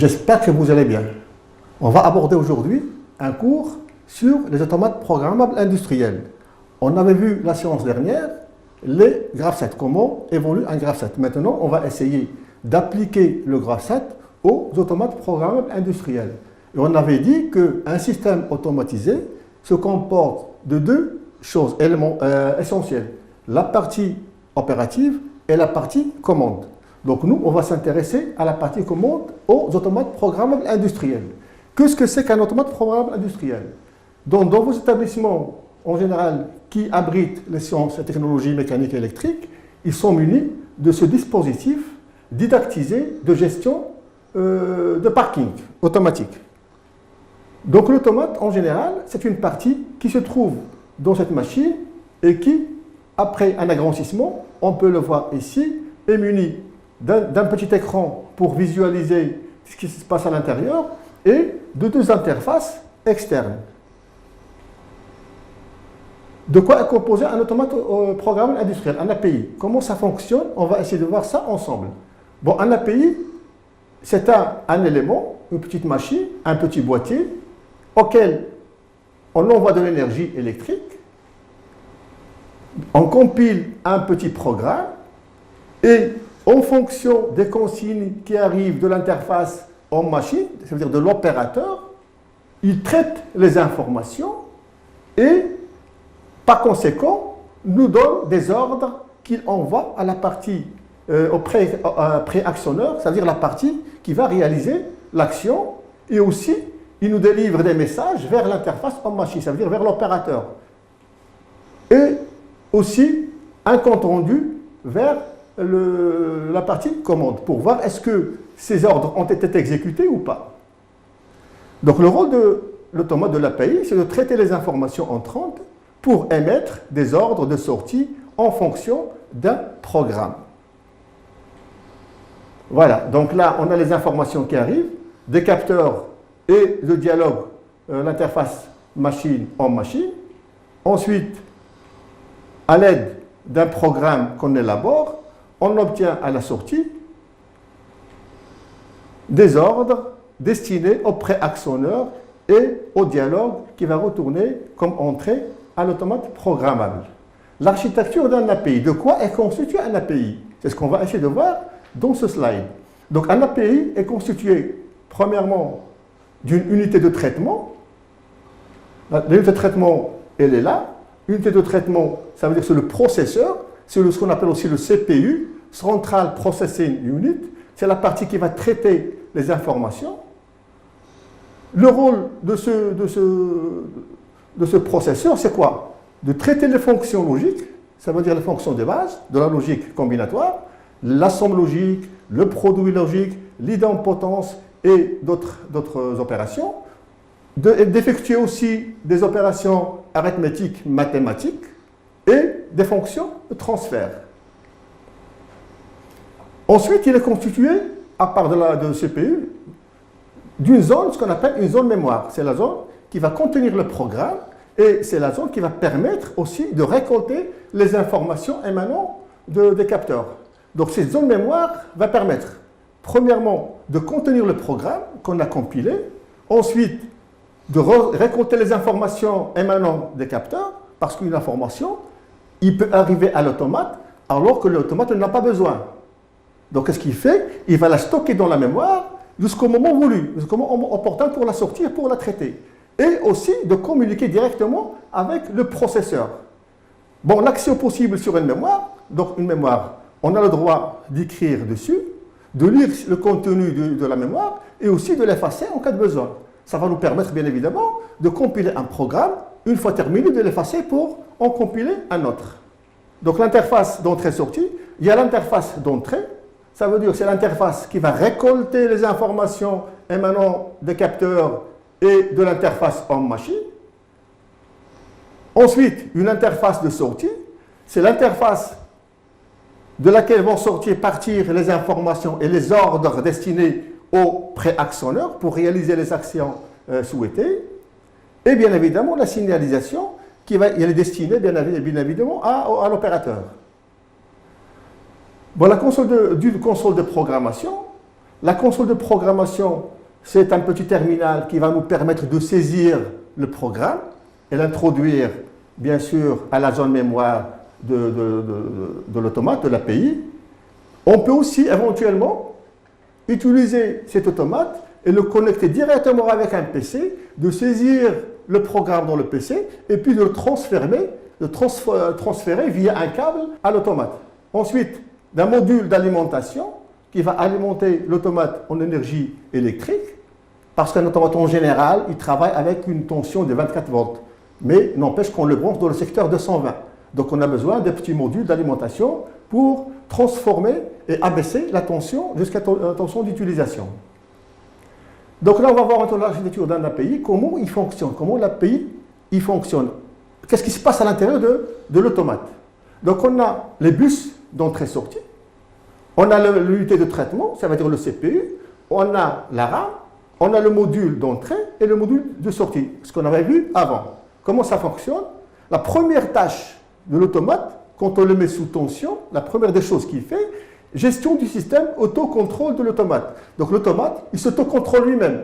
J'espère que vous allez bien. On va aborder aujourd'hui un cours sur les automates programmables industriels. On avait vu la séance dernière les graph-sets, comment évolue un graph-set. Maintenant, on va essayer d'appliquer le graph-set aux automates programmables industriels. Et on avait dit qu'un système automatisé se comporte de deux choses essentielles, la partie opérative et la partie commande. Donc nous, on va s'intéresser à la partie commande aux automates programmables industriels. Qu'est-ce que c'est qu'un automate programmable industriel? Donc, dans vos établissements, en général, qui abritent les sciences et technologies mécaniques et électriques, ils sont munis de ce dispositif didactisé de gestion de parking automatique. Donc l'automate, en général, c'est une partie qui se trouve dans cette machine et qui, après un agrandissement, on peut le voir ici, est muni d'un petit écran pour visualiser ce qui se passe à l'intérieur et de deux interfaces externes. De quoi est composé un automate programmable industriel, un API? Comment ça fonctionne? On va essayer de voir ça ensemble. Bon, un API, c'est un élément, une petite machine, un petit boîtier auquel on envoie de l'énergie électrique, on compile un petit programme et en fonction des consignes qui arrivent de l'interface en machine, c'est-à-dire de l'opérateur, il traite les informations et par conséquent nous donne des ordres qu'il envoie à la partie au préactionneur, c'est-à-dire la partie qui va réaliser l'action, et aussi il nous délivre des messages vers l'interface en machine, c'est-à-dire vers l'opérateur. Et aussi un compte rendu vers la partie commande pour voir est-ce que ces ordres ont été exécutés ou pas. Donc le rôle de l'automate de l'API, c'est de traiter les informations entrantes pour émettre des ordres de sortie en fonction d'un programme. Voilà, donc là on a les informations qui arrivent, des capteurs et le dialogue, l'interface machine en machine. Ensuite, à l'aide d'un programme qu'on élabore, on obtient à la sortie des ordres destinés au préactionneur et au dialogue qui va retourner comme entrée à l'automate programmable. L'architecture d'un API, de quoi est constitué un API? C'est ce qu'on va essayer de voir dans ce slide. Donc un API est constitué premièrement d'une unité de traitement. L'unité de traitement, elle est là. Unité de traitement, ça veut dire que c'est le processeur, c'est ce qu'on appelle aussi le CPU, Central Processing Unit. C'est la partie qui va traiter les informations. Le rôle de ce processeur, c'est quoi? De traiter les fonctions logiques, ça veut dire les fonctions de base, de la logique combinatoire, la somme logique, le produit logique, l'idempotence et d'autres opérations, d'effectuer aussi des opérations arithmétiques, mathématiques et des fonctions de transfert. Ensuite, il est constitué, à part de CPU, d'une zone, ce qu'on appelle une zone mémoire. C'est la zone qui va contenir le programme et c'est la zone qui va permettre aussi de récolter les informations émanant des capteurs. Donc cette zone mémoire va permettre, premièrement, de contenir le programme qu'on a compilé, ensuite de récolter les informations émanant des capteurs, parce qu'une information, il peut arriver à l'automate alors que l'automate n'en a pas besoin. Donc qu'est-ce qu'il fait? Il va la stocker dans la mémoire jusqu'au moment voulu, jusqu'au moment opportun pour la sortir, pour la traiter. Et aussi de communiquer directement avec le processeur. Bon, l'action possible sur une mémoire, donc une mémoire, on a le droit d'écrire dessus, de lire le contenu de la mémoire et aussi de l'effacer en cas de besoin. Ça va nous permettre bien évidemment de compiler un programme, une fois terminé, de l'effacer pour en compiler un autre. Donc l'interface d'entrée-sortie, il y a l'interface d'entrée, ça veut dire que c'est l'interface qui va récolter les informations émanant des capteurs et de l'interface en machine. Ensuite, une interface de sortie, c'est l'interface de laquelle vont partir les informations et les ordres destinés au préactionneur pour réaliser les actions souhaitées. Et bien évidemment, la signalisation qui elle est destinée bien évidemment à l'opérateur. Bon, la console de programmation, c'est un petit terminal qui va nous permettre de saisir le programme et l'introduire, bien sûr, à la zone mémoire de l'automate, de l'API. On peut aussi éventuellement utiliser cet automate et le connecter directement avec un PC, de saisir le programme dans le PC et puis de le transférer via un câble à l'automate. Ensuite, d'un module d'alimentation qui va alimenter l'automate en énergie électrique, parce qu'un automate en général, il travaille avec une tension de 24 volts, mais n'empêche qu'on le branche dans le secteur 220. Donc on a besoin de petits modules d'alimentation pour transformer et abaisser la tension jusqu'à la tension d'utilisation. Donc là, on va voir entre l'architecture d'un API, comment il fonctionne, comment l'API il fonctionne. Qu'est-ce qui se passe à l'intérieur de l'automate. Donc on a les bus d'entrée-sortie, on a l'unité de traitement, ça veut dire le CPU, on a la RAM, on a le module d'entrée et le module de sortie, ce qu'on avait vu avant. Comment ça fonctionne? La première tâche de l'automate, quand on le met sous tension, la première des choses qu'il fait, gestion du système autocontrôle de l'automate. Donc l'automate, il s'autocontrôle lui-même.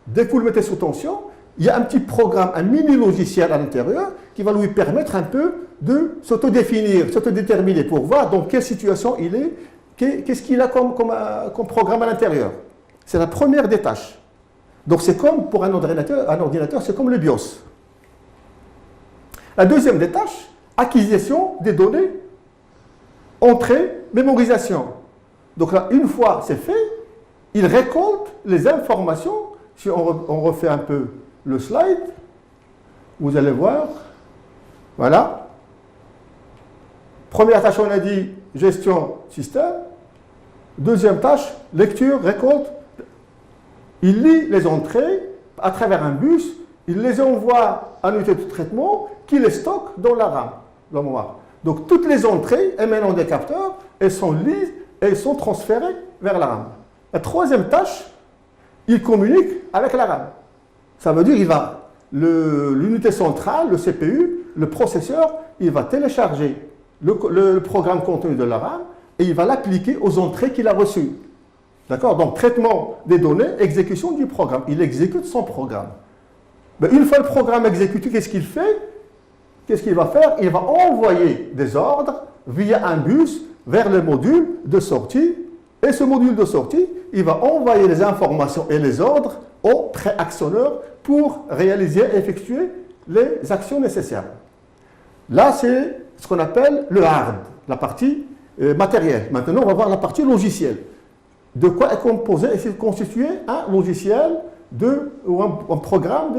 Dès que vous le mettez sous tension, il y a un petit programme, un mini-logiciel à l'intérieur qui va lui permettre un peu de s'autodéfinir, s'autodéterminer pour voir dans quelle situation il est, qu'est-ce qu'il a comme programme à l'intérieur. C'est la première des tâches. Donc c'est comme pour un ordinateur, c'est comme le BIOS. La deuxième des tâches, acquisition des données, entrée, mémorisation. Donc là, une fois c'est fait, il récolte les informations. Si on refait un peu le slide, vous allez voir, voilà. Première tâche, on a dit gestion système. Deuxième tâche, lecture, récolte. Il lit les entrées à travers un bus, il les envoie à l'unité de traitement qui les stocke dans la RAM, dans la mémoire. Donc toutes les entrées émanant des capteurs, elles sont lises et elles sont transférées vers la RAM. La troisième tâche, il communique avec la RAM. Ça veut dire l'unité centrale, le CPU, le processeur, il va télécharger le programme contenu de la RAM et il va l'appliquer aux entrées qu'il a reçues. D'accord? Donc, traitement des données, exécution du programme. Il exécute son programme. Mais une fois le programme exécuté, qu'est-ce qu'il fait? Qu'est-ce qu'il va faire? Il va envoyer des ordres via un bus vers le module de sortie. Et ce module de sortie, il va envoyer les informations et les ordres au préactionneur pour réaliser et effectuer les actions nécessaires. Là, c'est ce qu'on appelle le hard, la partie matérielle. Maintenant, on va voir la partie logicielle. De quoi est composé et c'est constitué un logiciel ou un programme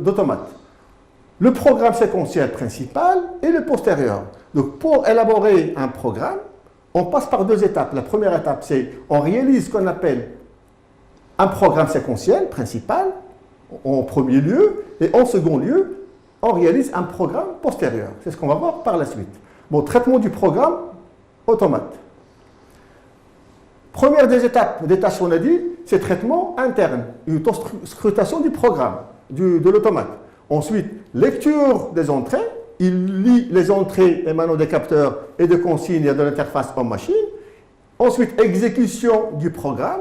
d'automate. Le programme séquentiel principal et le postérieur. Donc, pour élaborer un programme, on passe par deux étapes. La première étape, c'est on réalise ce qu'on appelle un programme séquentiel principal, en premier lieu, et en second lieu, on réalise un programme postérieur. C'est ce qu'on va voir par la suite. Bon, traitement du programme automate. Première des étapes, des tâches qu'on a dit, c'est traitement interne, une scrutation du programme, de l'automate. Ensuite, lecture des entrées, il lit les entrées émanant des capteurs et de consignes de l'interface homme-machine. Ensuite, exécution du programme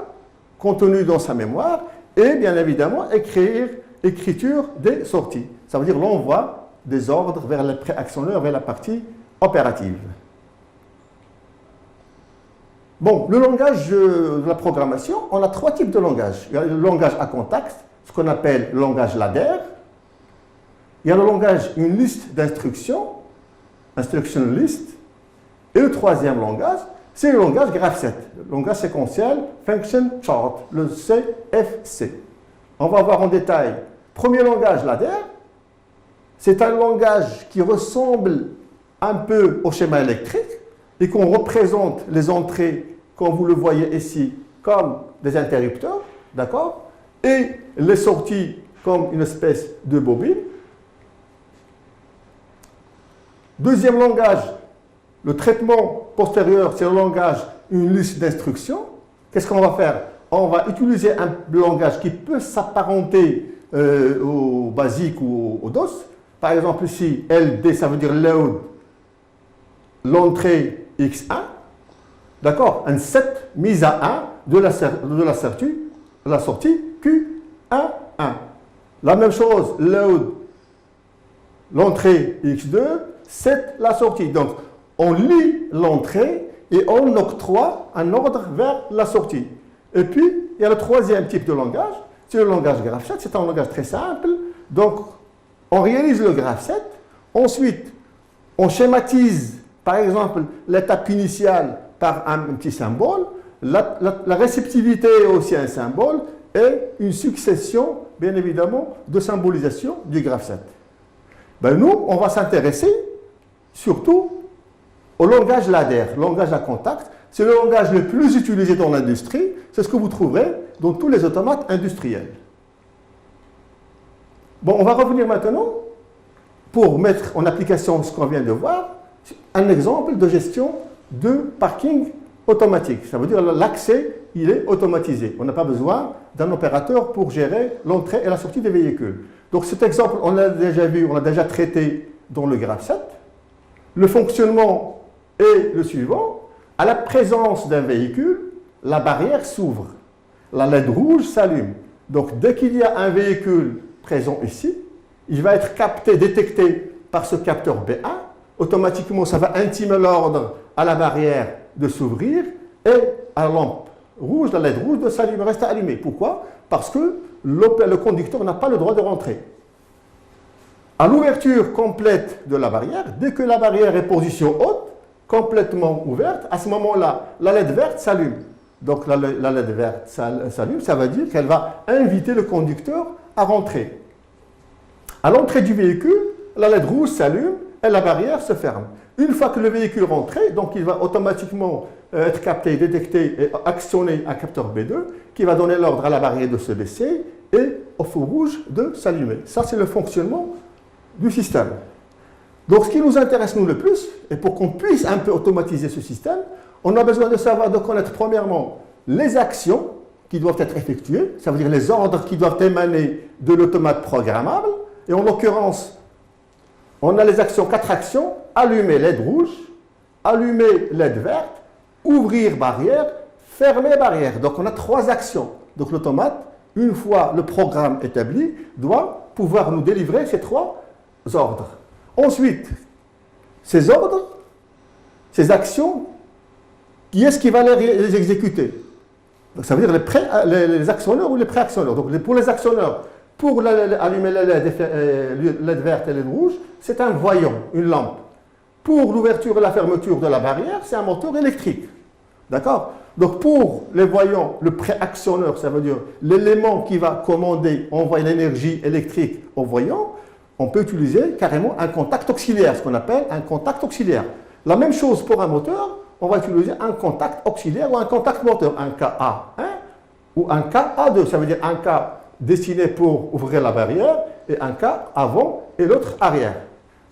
contenu dans sa mémoire et bien évidemment écriture des sorties. Ça veut dire l'envoi des ordres vers le préactionneur, vers la partie opérative. Bon, le langage de la programmation, on a trois types de langage. Il y a le langage à contexte, ce qu'on appelle le langage ladder. Il y a le langage, une liste d'instructions, instruction list. Et le troisième langage, c'est le langage graph-set, le langage séquentiel, function chart, le CFC. On va voir en détail. Premier langage ladder, c'est un langage qui ressemble un peu au schéma électrique et qu'on représente les entrées, comme vous le voyez ici, comme des interrupteurs, d'accord? Et les sorties comme une espèce de bobine. Deuxième langage, le traitement postérieur, c'est le langage, une liste d'instructions. Qu'est-ce qu'on va faire? On va utiliser un langage qui peut s'apparenter au basique ou au DOS. Par exemple ici, LD, ça veut dire load, l'entrée X1. D'accord? Un set mise à 1 de la sortie Q1, 1. La même chose, load, l'entrée X2, set la sortie. Donc, on lit l'entrée et on octroie un ordre vers la sortie. Et puis, il y a le troisième type de langage, c'est le langage graph7. C'est un langage très simple. Donc, on réalise le graph7. Ensuite, on schématise, par exemple, l'étape initiale par un petit symbole. La réceptivité est aussi un symbole et une succession, bien évidemment, de symbolisation du graph7. Ben nous, on va s'intéresser surtout au langage ladder, langage à contact. C'est le langage le plus utilisé dans l'industrie. C'est ce que vous trouverez dans tous les automates industriels. Bon, on va revenir maintenant pour mettre en application ce qu'on vient de voir, un exemple de gestion de parking automatique. Ça veut dire l'accès, il est automatisé. On n'a pas besoin d'un opérateur pour gérer l'entrée et la sortie des véhicules. Donc cet exemple, on l'a déjà vu, on l'a déjà traité dans le graph7. Le fonctionnement est le suivant. À la présence d'un véhicule, la barrière s'ouvre. La LED rouge s'allume. Donc dès qu'il y a un véhicule présent ici, il va être capté, détecté par ce capteur B1. Automatiquement, ça va intimer l'ordre à la barrière de s'ouvrir et à la lampe rouge, la LED rouge de s'allumer, rester allumée. Pourquoi? Parce que le conducteur n'a pas le droit de rentrer. À l'ouverture complète de la barrière, dès que la barrière est position haute, complètement ouverte, à ce moment-là, la LED verte s'allume. Donc la LED verte s'allume, ça veut dire qu'elle va inviter le conducteur à rentrer. À l'entrée du véhicule, la LED rouge s'allume et la barrière se ferme. Une fois que le véhicule est rentré, donc il va automatiquement être capté, détecté et actionner un capteur B2 qui va donner l'ordre à la barrière de se baisser et au feu rouge de s'allumer. Ça, c'est le fonctionnement du système. Donc, ce qui nous intéresse, nous, le plus, et pour qu'on puisse un peu automatiser ce système, on a besoin de savoir, de connaître premièrement les actions qui doivent être effectuées, ça veut dire les ordres qui doivent émaner de l'automate programmable. Et en l'occurrence, on a les actions, 4 actions, allumer LED rouge, allumer LED verte, ouvrir barrière, fermer barrière. Donc on a 3 actions. Donc l'automate, une fois le programme établi, doit pouvoir nous délivrer ces 3 ordres. Ensuite, ces ordres, ces actions, qui est-ce qui va les exécuter? Donc ça veut dire les actionneurs ou les préactionneurs. Donc pour les actionneurs, pour allumer la LED verte et LED rouge, c'est un voyant, une lampe. Pour l'ouverture et la fermeture de la barrière, c'est un moteur électrique. D'accord? Donc pour les voyants, le préactionneur, ça veut dire l'élément qui va commander, envoyer l'énergie électrique au voyant, on peut utiliser carrément un contact auxiliaire, ce qu'on appelle un contact auxiliaire. La même chose pour un moteur, on va utiliser un contact auxiliaire ou un contact moteur, un KA1 ou un KA2, ça veut dire un K destiné pour ouvrir la barrière et un K avant et l'autre arrière.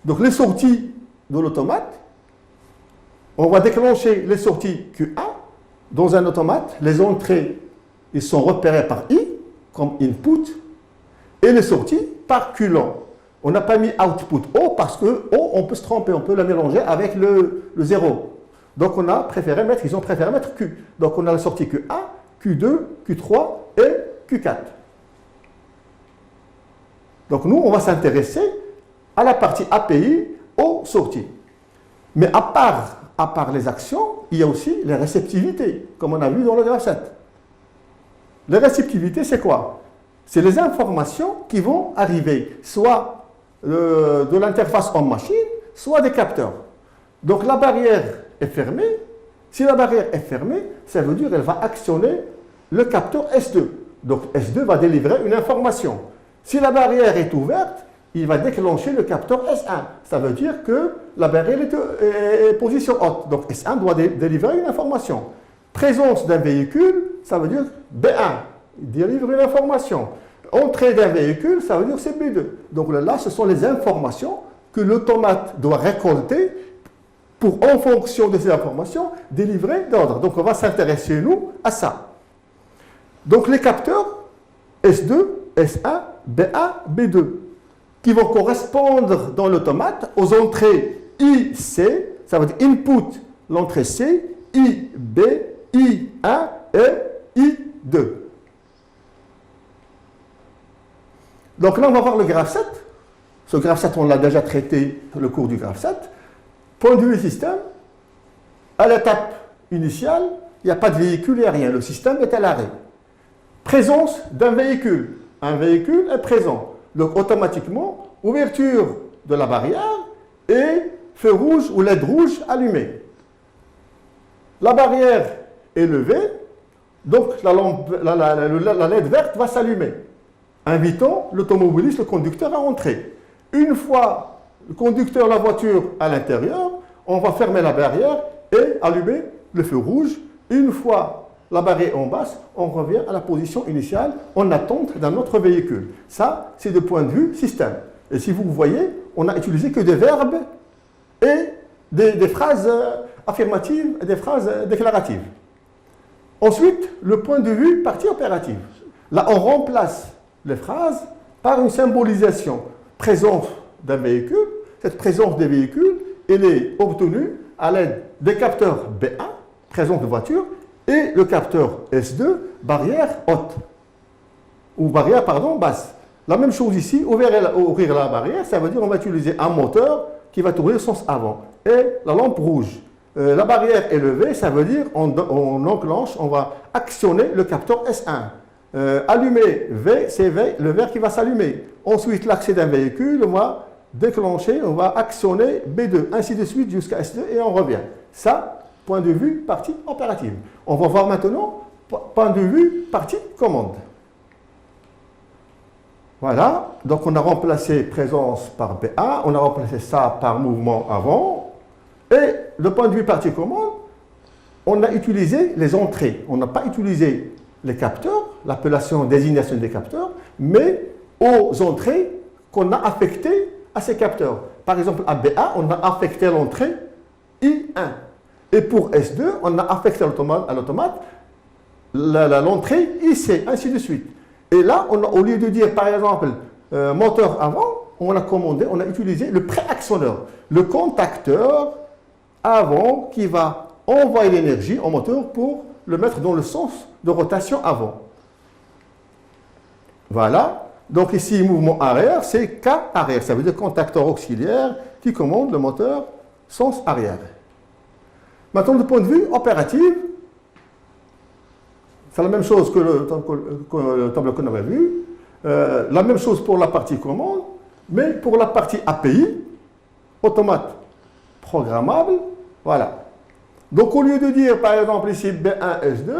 Donc les sorties de l'automate, on va déclencher les sorties Q1 dans un automate. Les entrées, ils sont repérées par I comme input et les sorties par Q long. On n'a pas mis output O parce que O, on peut se tromper, on peut la mélanger avec le 0. Donc ils ont préféré mettre Q. Donc on a la sortie Q1, Q2, Q3 et Q4. Donc nous, on va s'intéresser à la partie API, aux sorties. Mais à part les actions, il y a aussi les réceptivités, comme on a vu dans le graph7. Les réceptivités, c'est quoi? C'est les informations qui vont arriver, soit de l'interface homme-machine, soit des capteurs. Donc la barrière est fermée. Si la barrière est fermée, ça veut dire qu'elle va actionner le capteur S2. Donc S2 va délivrer une information. Si la barrière est ouverte, il va déclencher le capteur S1. Ça veut dire que la barrière est position haute. Donc S1 doit délivrer une information. Présence d'un véhicule, ça veut dire B1. Il délivre une information. Entrée d'un véhicule, ça veut dire c'est B2. Donc là, ce sont les informations que l'automate doit récolter pour, en fonction de ces informations, délivrer d'ordre. Donc on va s'intéresser, nous, à ça. Donc les capteurs S2, S1, B1, B2, qui vont correspondre dans l'automate aux entrées IC, ça veut dire input, l'entrée C, IB, I1 et I2. Donc là, on va voir le graphe 7. Ce graphe 7, on l'a déjà traité dans le cours du graphe 7. Point de vue du système, à l'étape initiale, il n'y a pas de véhicule, il n'y a rien. Le système est à l'arrêt. Présence d'un véhicule. Un véhicule est présent. Donc automatiquement, ouverture de la barrière et feu rouge ou LED rouge allumé. La barrière est levée, donc la LED verte va s'allumer, invitant l'automobiliste, le conducteur à entrer. Une fois le conducteur, la voiture à l'intérieur, on va fermer la barrière et allumer le feu rouge. Une fois la barrière en basse, on revient à la position initiale en attente d'un autre véhicule. Ça, c'est du point de vue système. Et si vous voyez, on n'a utilisé que des verbes et des phrases affirmatives et des phrases déclaratives. Ensuite, le point de vue partie opérative. Là, on remplace les phrases par une symbolisation. Présence d'un véhicule. Cette présence des véhicules, elle est obtenue à l'aide des capteurs B1, présence de voiture, et le capteur S2, barrière haute. Ou barrière, pardon, basse. La même chose ici, ouvrir la barrière, ça veut dire qu'on va utiliser un moteur qui va tourner sens avant. Et la lampe rouge. La barrière est levée, ça veut dire on enclenche, on va actionner le capteur S1. Allumer V, c'est le vert qui va s'allumer. Ensuite, l'accès d'un véhicule, on va déclencher, on va actionner B2, ainsi de suite jusqu'à S2 et on revient. Ça, point de vue partie opérative. On va voir maintenant point de vue partie commande. Voilà, donc on a remplacé présence par BA, on a remplacé ça par mouvement avant. Et le point de vue partie commande, on a utilisé les entrées. On n'a pas utilisé les capteurs, l'appellation désignation des capteurs, mais aux entrées qu'on a affectées à ces capteurs. Par exemple, à BA, on a affecté l'entrée I1. Et pour S2, on a affecté à l'automate l'entrée IC, ainsi de suite. Et là, au lieu de dire, par exemple, moteur avant, on a commandé, on a utilisé le préactionneur, le contacteur avant qui va envoyer l'énergie au moteur pour le mettre dans le sens de rotation avant. Voilà. Donc ici, mouvement arrière, c'est K arrière. Ça veut dire contacteur auxiliaire qui commande le moteur sens arrière. Maintenant, du point de vue opératif, c'est la même chose que le tableau qu'on avait vu. La même chose pour la partie commande, mais pour la partie API, automate programmable, voilà. Donc au lieu de dire par exemple ici B1, S2,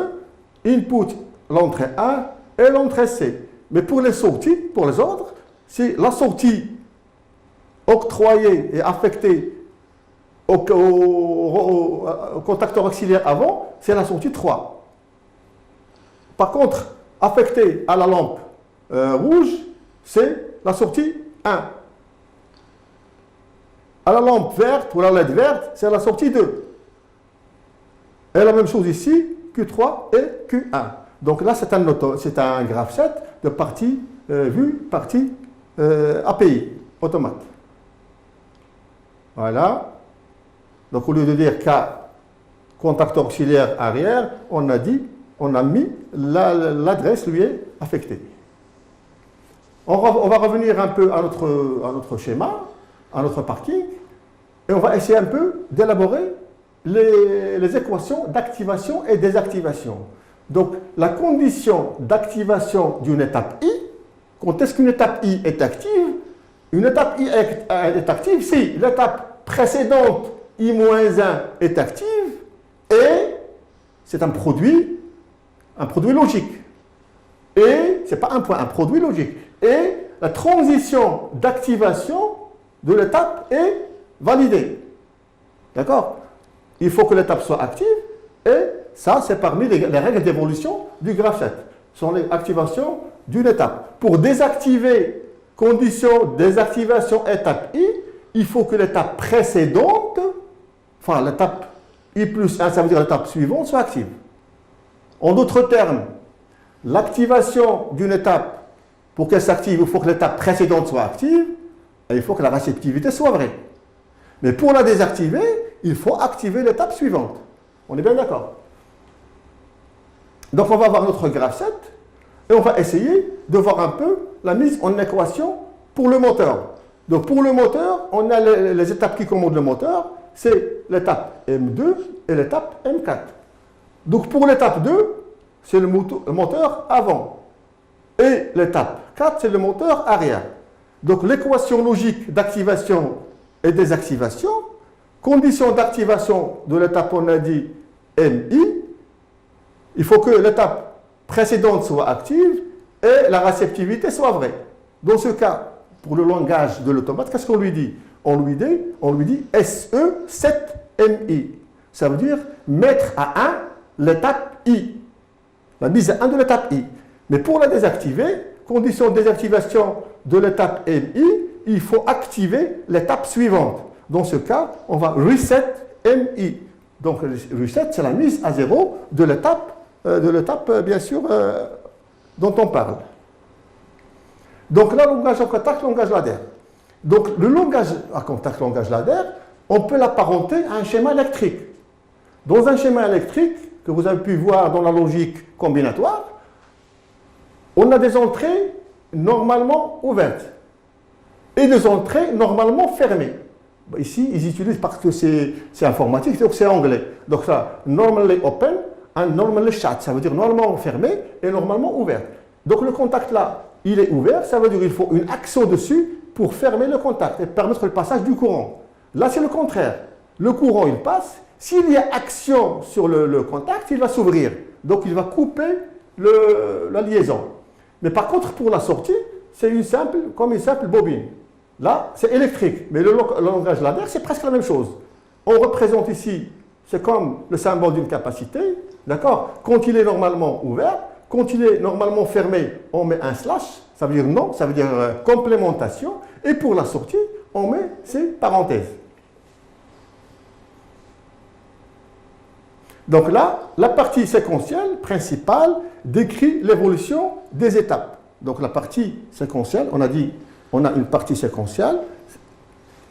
input l'entrée 1 et l'entrée C. Mais pour les sorties, pour les autres, c'est la sortie octroyée et affectée au contacteur auxiliaire avant, c'est la sortie 3. Par contre, affectée à la lampe rouge, c'est la sortie 1. À la lampe verte ou la LED verte, c'est la sortie 2. Et la même chose ici, Q3 et Q1. Donc là, c'est un graphe 7 de partie vue, partie API, automate. Voilà. Donc au lieu de dire K, contacteur auxiliaire arrière, on a mis l'adresse lui est affectée. On va revenir un peu à notre schéma, à notre parking, et on va essayer un peu d'élaborer les équations d'activation et désactivation. Donc, la condition d'activation d'une étape I, quand est-ce qu'une étape I est active? Une étape I est active si l'étape précédente I-1 est active et c'est un produit logique. Et, ce n'est pas un point, un produit logique. Et la transition d'activation de l'étape est validée. D'accord? Il faut que l'étape soit active et ça, c'est parmi les règles d'évolution du graphe 7. Ce sont les activations d'une étape. Pour désactiver, condition désactivation étape I, il faut que l'étape précédente, enfin l'étape I plus 1, ça veut dire l'étape suivante, soit active. En d'autres termes, l'activation d'une étape, pour qu'elle s'active, il faut que l'étape précédente soit active et il faut que la réceptivité soit vraie. Mais pour la désactiver, il faut activer l'étape suivante. On est bien d'accord? Donc on va voir notre graphe 7 et on va essayer de voir un peu la mise en équation pour le moteur. Donc pour le moteur, on a les étapes qui commandent le moteur, c'est l'étape M2 et l'étape M4. Donc pour l'étape 2, c'est le moteur avant. Et l'étape 4, c'est le moteur arrière. Donc l'équation logique d'activation et désactivation, condition d'activation de l'étape, on a dit MI, il faut que l'étape précédente soit active et la réceptivité soit vraie. Dans ce cas, pour le langage de l'automate, qu'est-ce qu'on lui dit? On lui dit SE7MI. Ça veut dire mettre à 1 l'étape I. La mise à 1 de l'étape I. Mais pour la désactiver, condition de désactivation de l'étape MI, il faut activer l'étape suivante. Dans ce cas, on va reset MI. Donc reset, c'est la mise à 0 de l'étape, bien sûr, dont on parle. Donc là, langage à contact, langage ladder. Donc le langage à contact, langage ladder, on peut l'apparenter à un schéma électrique. Dans un schéma électrique, que vous avez pu voir dans la logique combinatoire, on a des entrées normalement ouvertes et des entrées normalement fermées. Ici, ils utilisent parce que c'est informatique, donc c'est anglais. Donc ça, normally open and normally shut, ça veut dire normalement fermé et normalement ouvert. Donc le contact là, il est ouvert, ça veut dire qu'il faut une action dessus pour fermer le contact et permettre le passage du courant. Là, c'est le contraire. Le courant, il passe. S'il y a action sur le contact, il va s'ouvrir. Donc, il va couper la liaison. Mais par contre, pour la sortie, c'est comme une simple bobine. Là, c'est électrique. Mais le langage ladder, c'est presque la même chose. On représente ici, c'est comme le symbole d'une capacité. D'accord? Quand il est normalement ouvert, quand il est normalement fermé, on met un slash. Ça veut dire non, ça veut dire complémentation. Et pour la sortie, on met ces parenthèses. Donc là, la partie séquentielle principale décrit l'évolution des étapes. Donc la partie séquentielle, on a dit, on a une partie séquentielle,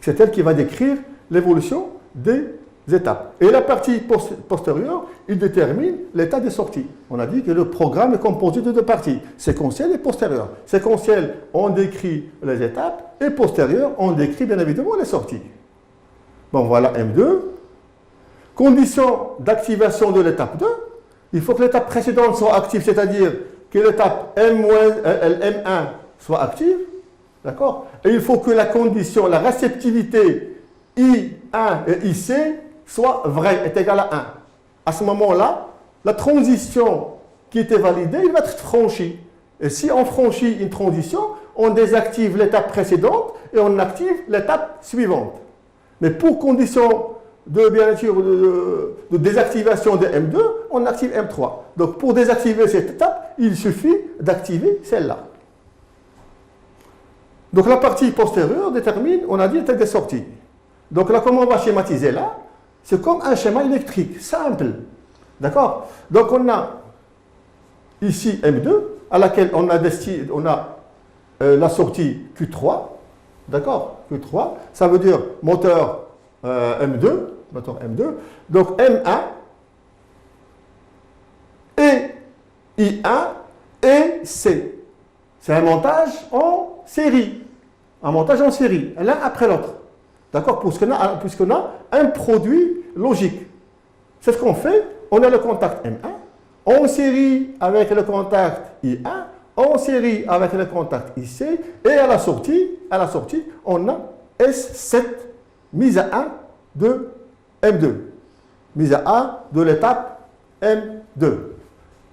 c'est elle qui va décrire l'évolution des étapes. Et la partie postérieure, il détermine l'état des sorties. On a dit que le programme est composé de deux parties, séquentielle et postérieure. Séquentielle, on décrit les étapes, et postérieure, on décrit bien évidemment les sorties. Bon, voilà M2. Condition d'activation de l'étape 2, il faut que l'étape précédente soit active, c'est-à-dire que l'étape M1 soit active, d'accord? Et il faut que la condition, la réceptivité I1 et IC soit vraie, est égale à 1. À ce moment-là, la transition qui était validée, il va être franchie. Et si on franchit une transition, on désactive l'étape précédente et on active l'étape suivante. Mais pour condition bien sûr, de désactivation de M2, on active M3. Donc pour désactiver cette étape, il suffit d'activer celle-là. Donc la partie postérieure détermine, on a dit, l'état des sorties. Donc là, comment on va schématiser là? C'est comme un schéma électrique, simple. D'accord? Donc on a ici M2, à laquelle on a la sortie Q3. D'accord? Q3, ça veut dire moteur M2. Donc M1 et I1 et C. C'est un montage en série. Un montage en série, l'un après l'autre. D'accord? Puisqu'on a un produit logique. C'est ce qu'on fait. On a le contact M1 en série avec le contact I1, en série avec le contact IC, et à la sortie, on a S7 mise à 1 de M2. Mise à 1 de l'étape M2.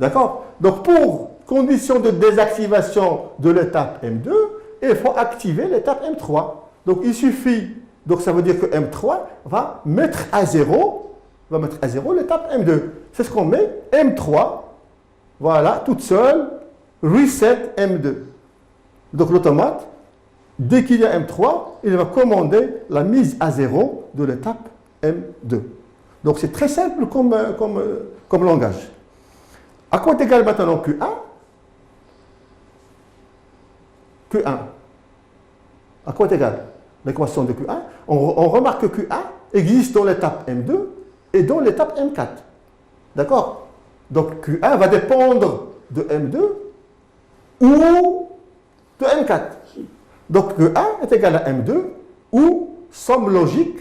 D'accord? Donc, pour condition de désactivation de l'étape M2, il faut activer l'étape M3. Donc, il suffit, donc ça veut dire que M3 va mettre à 0 l'étape M2. C'est ce qu'on met, M3, voilà, toute seule, reset M2. Donc, l'automate, dès qu'il y a M3, il va commander la mise à 0 de l'étape M2. Donc c'est très simple comme langage. À quoi est égal maintenant Q1? Q1. À quoi est égal l'équation de Q1? On remarque que Q1 existe dans l'étape M2 et dans l'étape M4. D'accord? Donc Q1 va dépendre de M2 ou de M4. Donc E1 est égal à M2 ou somme logique.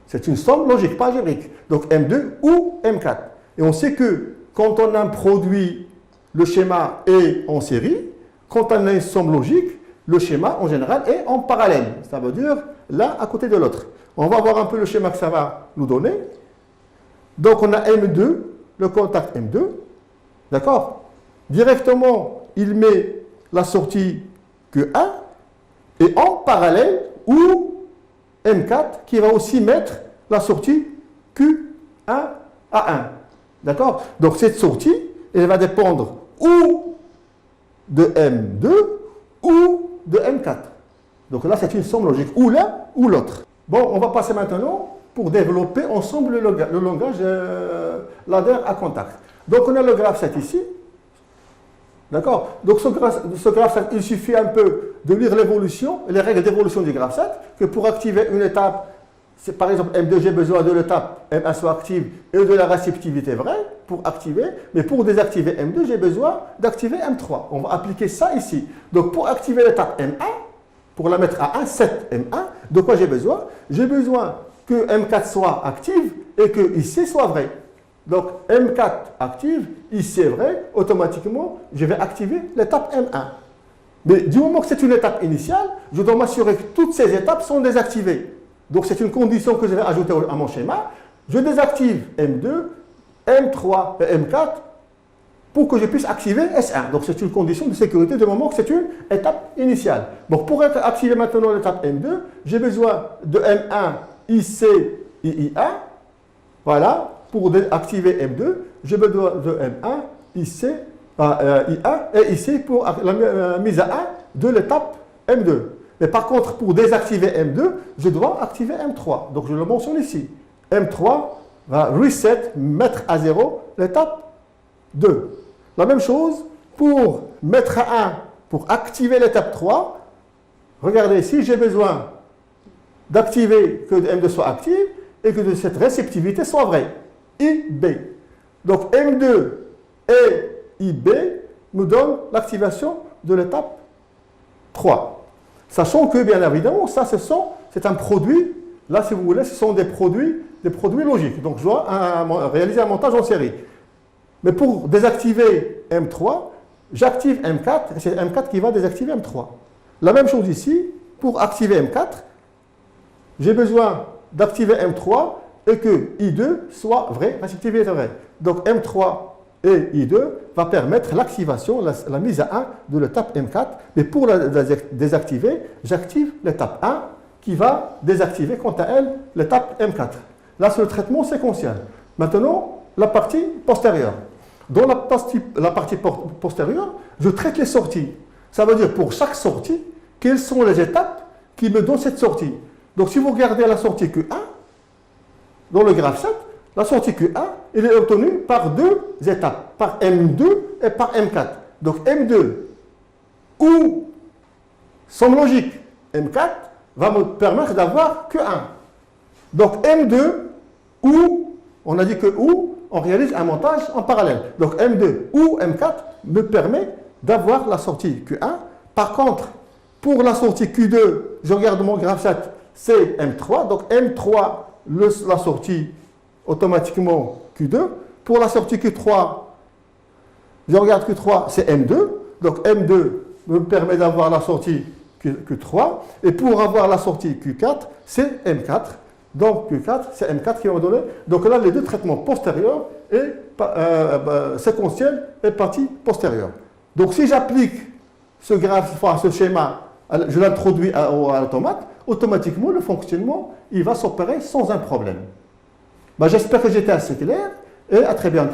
C'est une somme logique, pas algébrique. Donc M2 ou M4. Et on sait que quand on a un produit, le schéma est en série. Quand on a une somme logique, le schéma en général est en parallèle. Ça veut dire l'un à côté de l'autre. On va voir un peu le schéma que ça va nous donner. Donc on a M2, le contact M2. D'accord? Directement, il met la sortie Q1 et en parallèle, ou M4 qui va aussi mettre la sortie Q1 à 1. D'accord? Donc cette sortie, elle va dépendre ou de M2 ou de M4. Donc là, c'est une somme logique, ou l'un ou l'autre. Bon, on va passer maintenant pour développer ensemble le langage ladder à contact. Donc on a le graphe 7 ici. D'accord? Donc ce graphe 7, il suffit un peu de lire l'évolution, les règles d'évolution du graphe 7, que pour activer une étape, par exemple M2, j'ai besoin de l'étape M1 soit active et de la réceptivité vraie pour activer, mais pour désactiver M2, j'ai besoin d'activer M3. On va appliquer ça ici. Donc pour activer l'étape M1, pour la mettre à 1, 7 M1, de quoi j'ai besoin? J'ai besoin que M4 soit active et que IC soit vrai. Donc M4 active, IC est vrai, automatiquement, je vais activer l'étape M1. Mais du moment que c'est une étape initiale, je dois m'assurer que toutes ces étapes sont désactivées. Donc c'est une condition que je vais ajouter à mon schéma. Je désactive M2, M3 et M4 pour que je puisse activer S1. Donc c'est une condition de sécurité du moment que c'est une étape initiale. Donc pour activer maintenant l'étape M2, j'ai besoin de M1, IC, II1. Voilà. Pour activer M2, j'ai besoin de M1, IC, I1 et ici pour la mise à 1 de l'étape M2. Mais par contre, pour désactiver M2, je dois activer M3. Donc je le mentionne ici. M3 va reset, mettre à 0 l'étape 2. La même chose pour mettre à 1, pour activer l'étape 3. Regardez ici, j'ai besoin d'activer que M2 soit active et que cette réceptivité soit vraie. IB. Donc M2 et IB nous donnent l'activation de l'étape 3. Sachant que, bien évidemment, ça, c'est un produit. Là, si vous voulez, ce sont des produits logiques. Donc, je dois réaliser un montage en série. Mais pour désactiver M3, j'active M4, et c'est M4 qui va désactiver M3. La même chose ici, pour activer M4, j'ai besoin d'activer M3 et que I2 soit vrai, réceptivité vraie. Donc M3 et I2 va permettre l'activation, la mise à 1 de l'étape M4. Mais pour la désactiver, j'active l'étape 1 qui va désactiver quant à elle l'étape M4. Là, c'est le traitement séquentiel. Maintenant, la partie postérieure. Dans la partie postérieure, je traite les sorties. Ça veut dire pour chaque sortie, quelles sont les étapes qui me donnent cette sortie. Donc si vous regardez la sortie Q1, dans le graphe 7, la sortie Q1, elle est obtenue par deux étapes, par M2 et par M4. Donc M2 ou somme logique M4 va me permettre d'avoir Q1. Donc M2 ou, on a dit que ou, on réalise un montage en parallèle. Donc M2 ou M4 me permet d'avoir la sortie Q1. Par contre, pour la sortie Q2, je regarde mon graphe 7, c'est M3. Donc M3, la sortie automatiquement Q2. Pour la sortie Q3, je regarde Q3, c'est M2. Donc M2 me permet d'avoir la sortie Q3. Et pour avoir la sortie Q4, c'est M4. Donc Q4, c'est M4 qui va me donner. Donc là, les deux traitements postérieurs et séquentiel et partie postérieure. Donc si j'applique ce graphe, ce schéma, je l'introduis à l'automate, automatiquement le fonctionnement, il va s'opérer sans un problème. J'espère que j'étais assez clair et à très bientôt.